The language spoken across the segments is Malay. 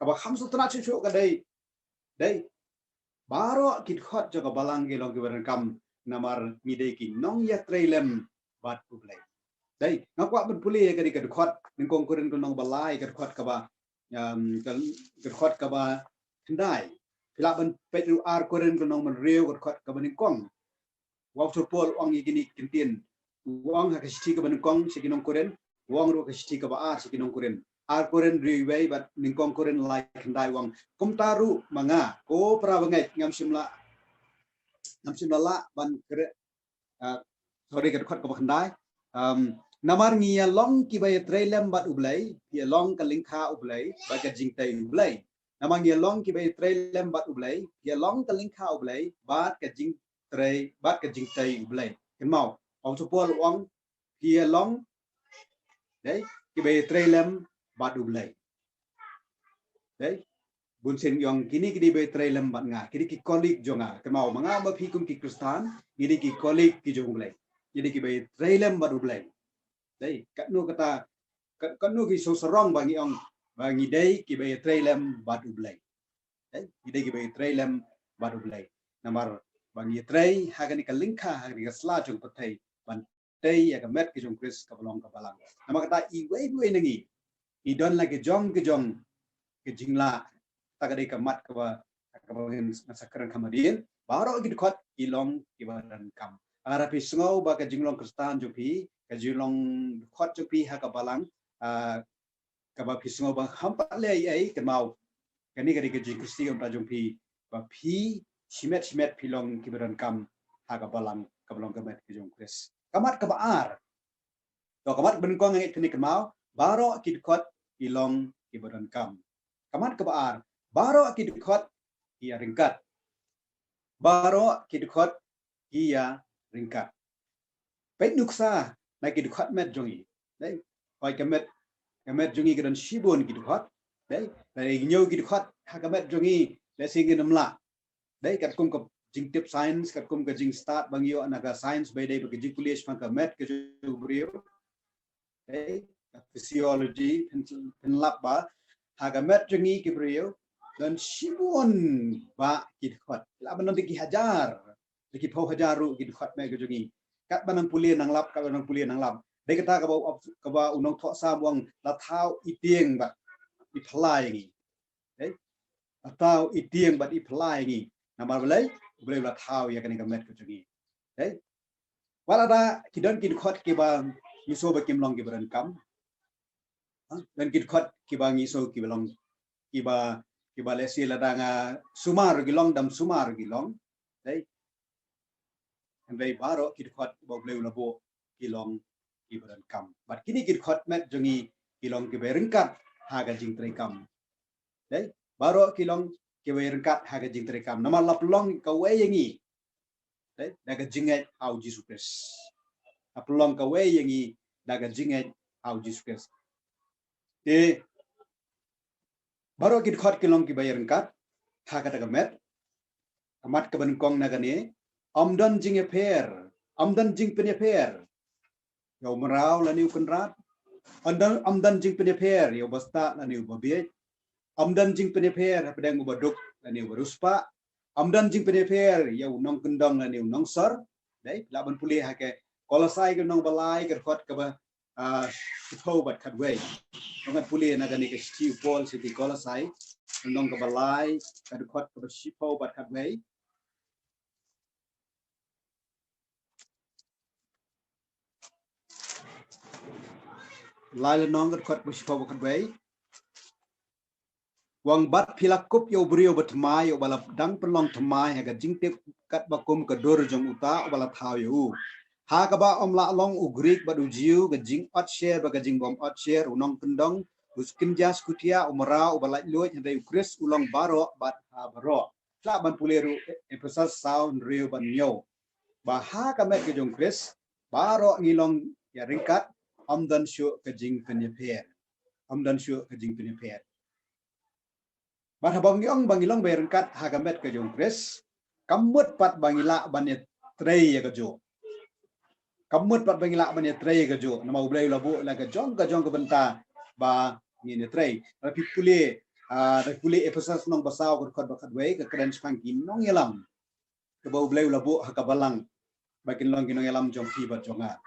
Kaba khamsu tana chuchu ka dai baro kit khot jo ka balang ge long ge baran kam namar ngide ki nong ya trailem bat publai dai ngakwa ben puli ka di ka khot ning kong kurin ko nong balai ka khot ka ba ka khot ka ba tindai pila ben petru ar kurin ko nong man reu ka khot ka ba ning kong wang chupol wang igini kintin wang ha ka sti ka ba ning kong sikinong kurin wang ro ka sti ka ba ar sikinong kurin ar kurin riwei bat ning kong kurin lai tindai wang kum taru manga ko pra bangai ngam simla la ban kre sorry ka khot ka ba tindai namar ngia long ki bay trailem bat ublai ya long ka lingkha ublai ba ka jingtai ublai namar ngia long ki bay trailem bat ublai ya long ka lingkha ublai bat ka jingtai ublai ken mau ong chupol wang ki long dai ki bay trailem bat ublai dai bun sen yong kini ki bay trailem bat nga kini ki kolik jonga ken mau manga ba phi kum ki kristan kini ki kolik ki jong ublai jadi ki bay trailem bat ublai dai kat nu kata kat nu ki so serong bangi dai ki bay trailem batu blai dai dai ki bay trailem batu blai namar bangi trai hagani ka lingkha hagani ka sla jong patai ban tei ya ka met ki jong kris ka balong ka balang namar kata I wei nangi I don la ki jong ki jingla ta ka dai ka mat ka ba sakran kamadin baro ki khot I long ki baran kam ara pi sngo ba ka jinglong kristan jo pi ka jinglong khot jo pi ha ka balang ka ba pi sngo ba hampa le ai ka mau ka ni ka di ka jing kristi om ta jo pi ba pi simet pi long ki baran kam ha ka balang ka met ki jong kris kamat ka ba ar to kamat ben ko ngai ni ka mau baro ki khot I long ki baran kam kamat ka ba ar baro ki khot I ringkat baro ki khot ia ringkat pet nuksa na ki khot met jongi dai koi ka met jongi kan Shibun ki khot dai dai nyau ki khot ha ka met jongi le sing ki namla dai kat kum ka jing tip science kat kum ka jing start bang yo na ka science by dai ka jing police pang ka met ka jo brio dai physiology pen lab ba ha ka met jongi ki brio dan Shibun ba ki khot la ban ki hajar ki pau hajaru ki khot me ka jongi kat banang pulian nang lap dai kata ka ba unong tho sa wang la thau I tieng ba I phlai ngi dai la thau I tieng ba I phlai ngi namar boleh la thau ya kan ka met ka jongi dai wala da ki don ki khot ki ba yiso ba kim long ki baran kam dan ki khot ki ba ngiso ki belong ki ba le si la danga sumar ki long dam sumar ki long dai andai baro ki khot bo bleu la bo ki long ki baran kam bat kini ki khot met jongi ki long ki berengkat ha ga jing tre kam dai baro ki long ki berengkat ha ga jing tre kam nama lap long Kawei yangi dai daga jingai au Jesus Christ lap long Kawei yangi daga jingai au Jesus Christ e baro ki khot ki long ki berengkat ha ga daga met amat ka ban kong na gani amdan jing e per amdan jing pen e per yo merau la niu kenrat amdan jing pen e per yo basta la niu babiet amdan jing pen e per pedang ubaduk la niu beruspa amdan jing pen e per yo nong kendong la niu nong sar dai la ban puli ha ke kolosai ke nong balai ke khot ka ba thau bat khat wei nong puli na gani ke sti pol siti kolosai nong ka balai ka khot ka ba shipau bat khat wei lai la nong khot ba shipau bat khat wei wang bat philakup yo brio batmai yo bala dang pelong thmai ha ga jingtip kat bakum ka dor jong uta bala thau yo ha ka ba omla long ugrik ba du jiu ga jing ot share ba ga jing bom ot share unong kendong uskin jas kutia umra ubala loy hande ukris ulong baro bat ha baro tla ban puleru episode sound rio ban yo ba ha ka met ke jong kris baro ngilong ya ringkat amdan shu ka jing penyeper amdan shu ka jing penyeper bangilong berengkat hagamet ke jong kris kamut pat bangila banet trei ya kejo kamut pat bangila banet trei kejo nama ublai labu la ke jong ke benta ba ni ne trei tapi pule dari pulih episode nong basau kot Kawei ke keren sepangkin nong yelam ke bau bleu labu hakabalang bakin long kinong yelam jong ti bat jonga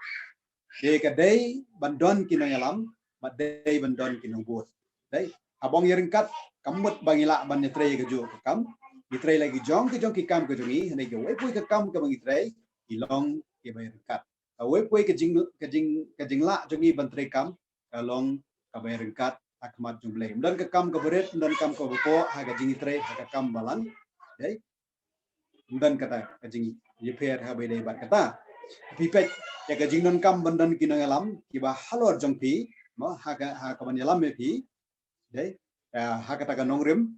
de kadai bandon kinong yelam bat dei bandon kinong buat dai abong yeringkat kamut bangila ban netrei ke jo kam netrei lagi jong ki kam ke jongi hane ke wei pui ke kam ke bang netrei ilong ke bayringkat wei pui ke jing la jongi ban trei kam kalong ke bayringkat akmat jumleh dan ke kam ke beret dan kam ke bopo haga jing netrei haga kam balan dai dan kata kajing yeper ha bede bat kata pipet ya kajing non kam bandan kinang alam kiba halor jongpi ma ha kaban yalam me pi dai ha kata ka nongrim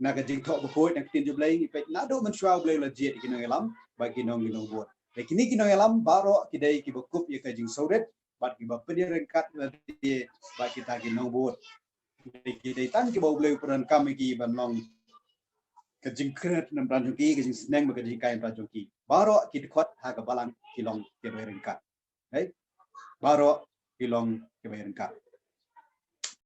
na kajing thok bopoi nak tin jublai pipet na do man shwa blai la jet kinang alam ba kinong bot kini kinang alam baro kidai kiba kup ya kajing sauret bat kiba penirengkat la di ba kita kinong bot kidai tan kiba blai peran kam ki ban long kajing kret nam ranjuki kajing seneng ba kajing kain ranjuki baro Dkhot ha ka balang kilong ke bayringkat hey baro kilong ke bayringkat